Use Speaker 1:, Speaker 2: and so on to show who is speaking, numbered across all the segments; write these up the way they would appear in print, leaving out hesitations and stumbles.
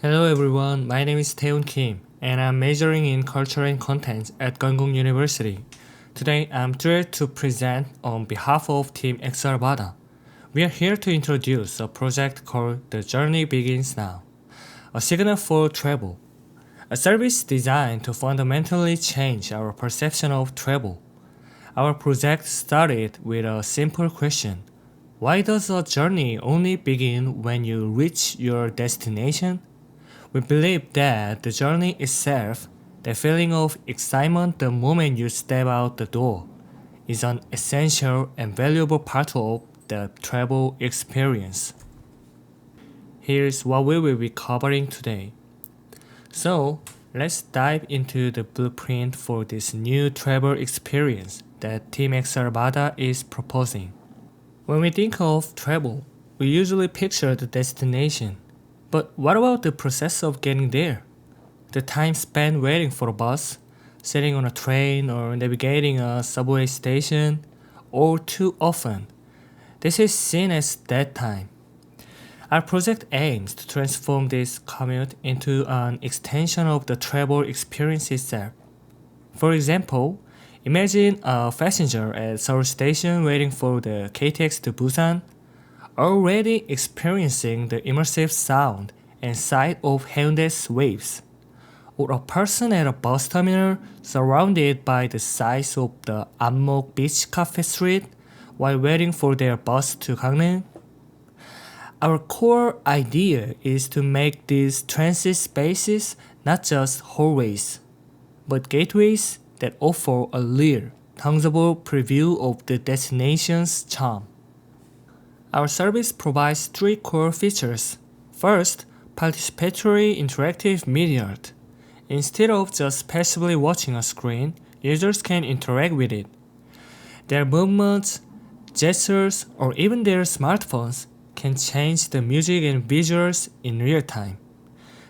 Speaker 1: Hello everyone, my name is Taeun Kim, and I'm majoring in Culture and Content at Gangneung University. Today, I'm thrilled to present on behalf of Team Exarvada. We are here to introduce a project called The Journey Begins Now, a signal for travel, a service designed to fundamentally change our perception of travel. Our project started with a simple question: why does a journey only begin when you reach your destination? We believe that the journey itself, the feeling of excitement the moment you step out the door, is an essential and valuable part of the travel experience. Here's what we will be covering today. So, let's dive into the blueprint for this new travel experience that Team Exarvada is proposing. When we think of travel, we usually picture the destination. But what about the process of getting there? The time spent waiting for a bus, sitting on a train, or navigating a subway station, all too often, this is seen as dead time. Our project aims to transform this commute into an extension of the travel experience itself. For example, imagine a passenger at Seoul Station waiting for the KTX to Busan, already experiencing the immersive sound and sight of Haeundae's waves, or a person at a bus terminal surrounded by the sights of the Anmok Beach Cafe Street while waiting for their bus to Gangneung. Our core idea is to make these transit spaces not just hallways, but gateways that offer a real, tangible preview of the destination's charm. Our service provides three core features. First, participatory interactive media art. Instead of just passively watching a screen, users can interact with it. Their movements, gestures, or even their smartphones can change the music and visuals in real time.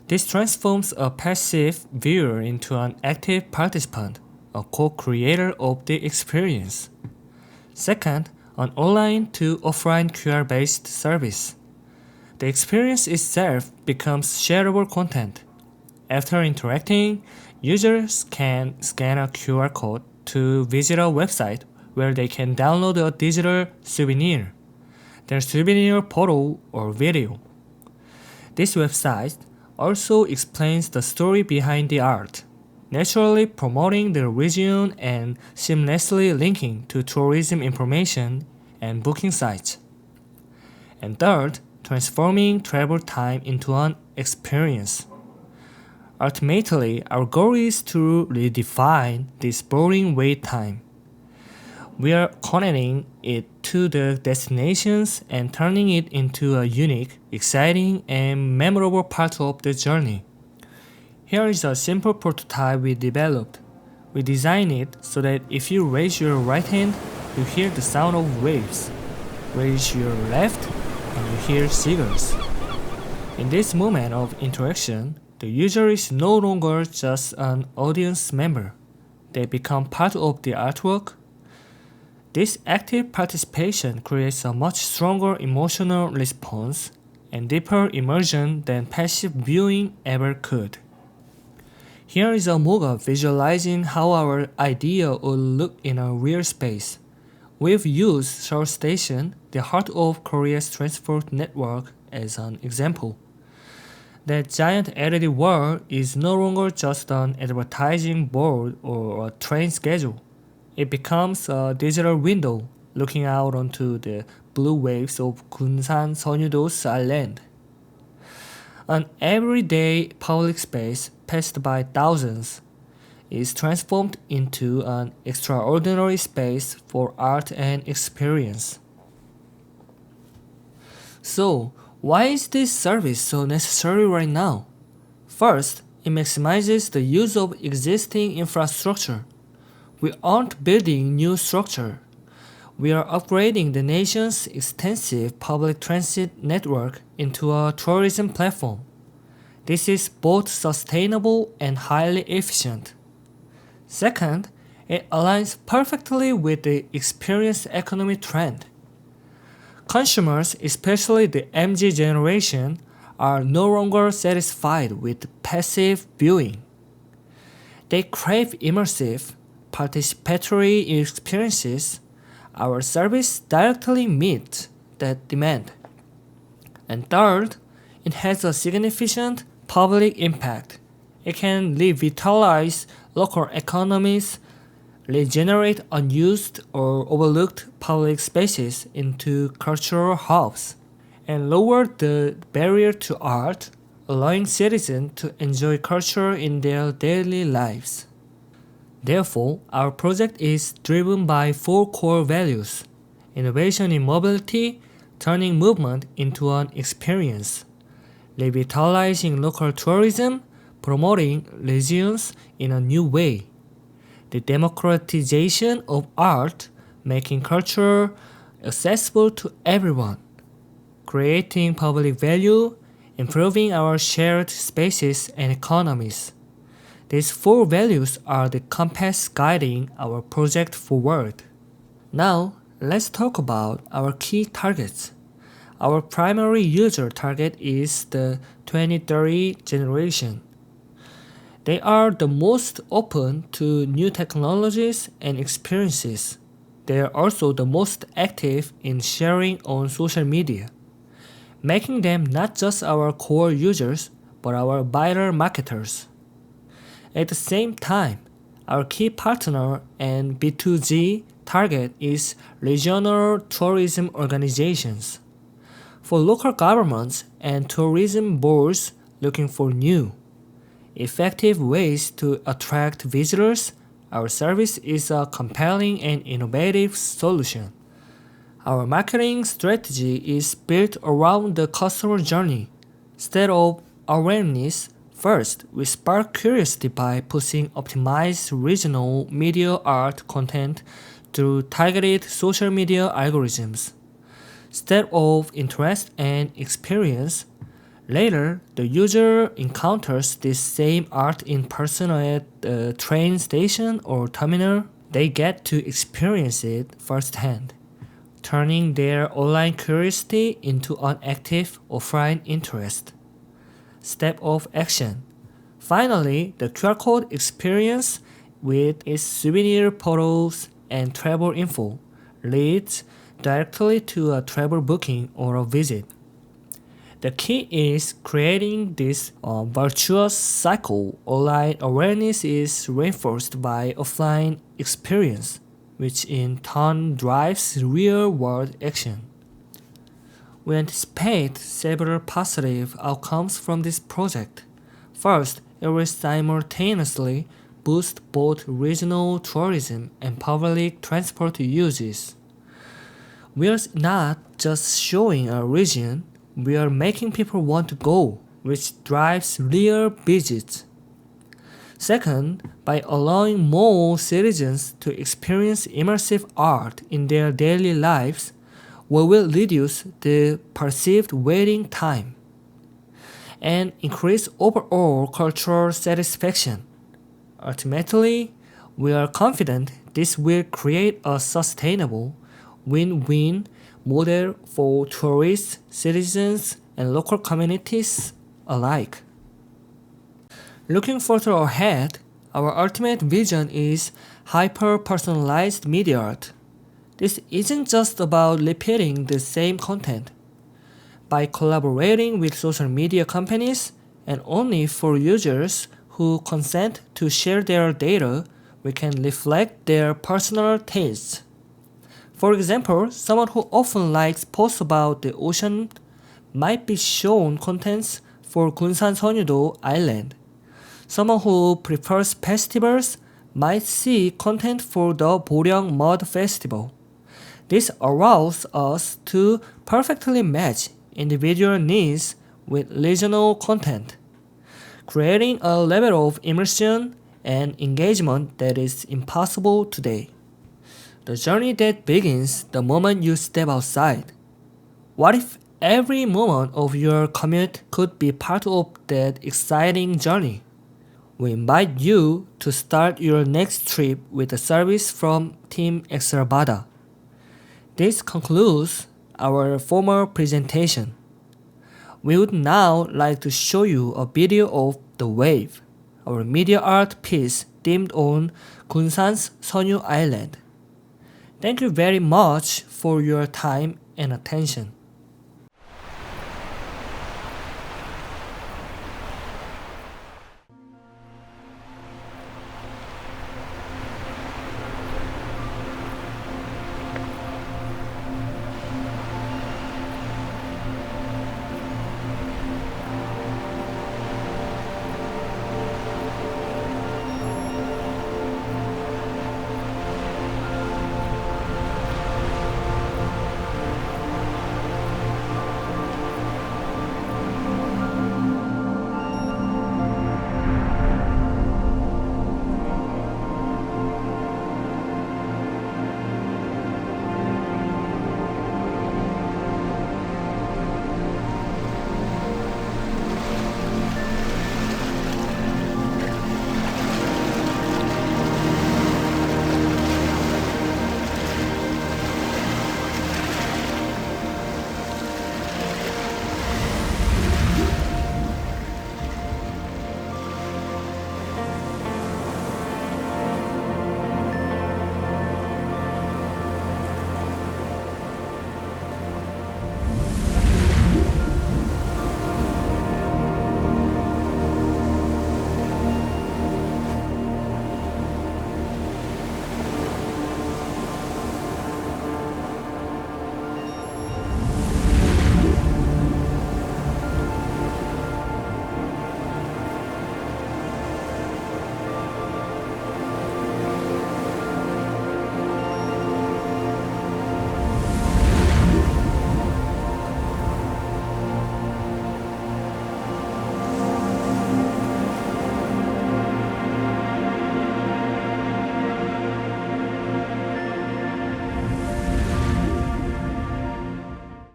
Speaker 1: This transforms a passive viewer into an active participant, a co-creator of the experience. Second, an online to offline QR-based service. The experience itself becomes shareable content. After interacting, users can scan a QR code to visit a website where they can download a digital souvenir, their souvenir photo or video. This website also explains the story behind the art, naturally promoting the region and seamlessly linking to tourism information and booking sites. And third, transforming travel time into an experience. Ultimately, our goal is to redefine this boring wait time. We are connecting it to the destinations and turning it into a unique, exciting, and memorable part of the journey. Here is a simple prototype we developed. We designed it so that if you raise your right hand, you hear the sound of waves. Raise your left, and you hear seagulls. In this moment of interaction, the user is no longer just an audience member. They become part of the artwork. This active participation creates a much stronger emotional response and deeper immersion than passive viewing ever could. Here is a mock-up visualizing how our idea will look in a real space. We've used Seoul Station, the heart of Korea's transport network, as an example. That giant LED wall is no longer just an advertising board or a train schedule. It becomes a digital window looking out onto the blue waves of Gunsan Seonyu-do's island. An everyday public space passed by thousands is transformed into an extraordinary space for art and experience. So, why is this service so necessary right now? First, it maximizes the use of existing infrastructure. We aren't building new structure. We are upgrading the nation's extensive public transit network into a tourism platform. This is both sustainable and highly efficient. Second, it aligns perfectly with the experience economy trend. Consumers, especially the MZ generation, are no longer satisfied with passive viewing. They crave immersive, participatory experiences. Our service directly meets that demand. And third, it has a significant public impact. It can revitalize local economies, regenerate unused or overlooked public spaces into cultural hubs, and lower the barrier to art, allowing citizens to enjoy culture in their daily lives. Therefore, our project is driven by four core values: innovation in mobility, turning movement into an experience; revitalizing local tourism, promoting resilience in a new way; the democratization of art, making culture accessible to everyone; creating public value, improving our shared spaces and economies. These four values are the compass guiding our project forward. Now, let's talk about our key targets. Our primary user target is the 2030 generation. They are the most open to new technologies and experiences. They are also the most active in sharing on social media, making them not just our core users, but our vital marketers. At the same time, our key partner and B2G target is regional tourism organizations. For local governments and tourism boards looking for new, effective ways to attract visitors, our service is a compelling and innovative solution. Our marketing strategy is built around the customer journey. Instead of awareness, first, we spark curiosity by pushing optimized regional media art content through targeted social media algorithms. Instead of interest and experience, later the user encounters this same art in person at a train station or terminal. They get to experience it firsthand, turning their online curiosity into an active offline interest. Step of action. Finally, the QR code experience with its souvenir photos and travel info leads directly to a travel booking or a visit. The key is creating this virtuous cycle. Online awareness is reinforced by offline experience, which in turn drives real-world action. We anticipate several positive outcomes from this project. First, it will simultaneously boost both regional tourism and public transport uses. We are not just showing a region, we are making people want to go, which drives real visits. Second, by allowing more citizens to experience immersive art in their daily lives, we will reduce the perceived waiting time and increase overall cultural satisfaction. Ultimately, we are confident this will create a sustainable win-win model for tourists, citizens, and local communities alike. Looking further ahead, our ultimate vision is hyper-personalized media art. This isn't just about repeating the same content. By collaborating with social media companies and only for users who consent to share their data, we can reflect their personal tastes. For example, someone who often likes posts about the ocean might be shown contents for Gunsan Seonyu-do Island. Someone who prefers festivals might see content for the Boryang Mud Festival. This allows us to perfectly match individual needs with regional content, creating a level of immersion and engagement that is impossible today. The journey that begins the moment you step outside. What if every moment of your commute could be part of that exciting journey? We invite you to start your next trip with a service from Team Exarabada. This concludes our formal presentation. We would now like to show you a video of The Wave, our media art piece themed on Gunsan's Seonyu Island. Thank you very much for your time and attention.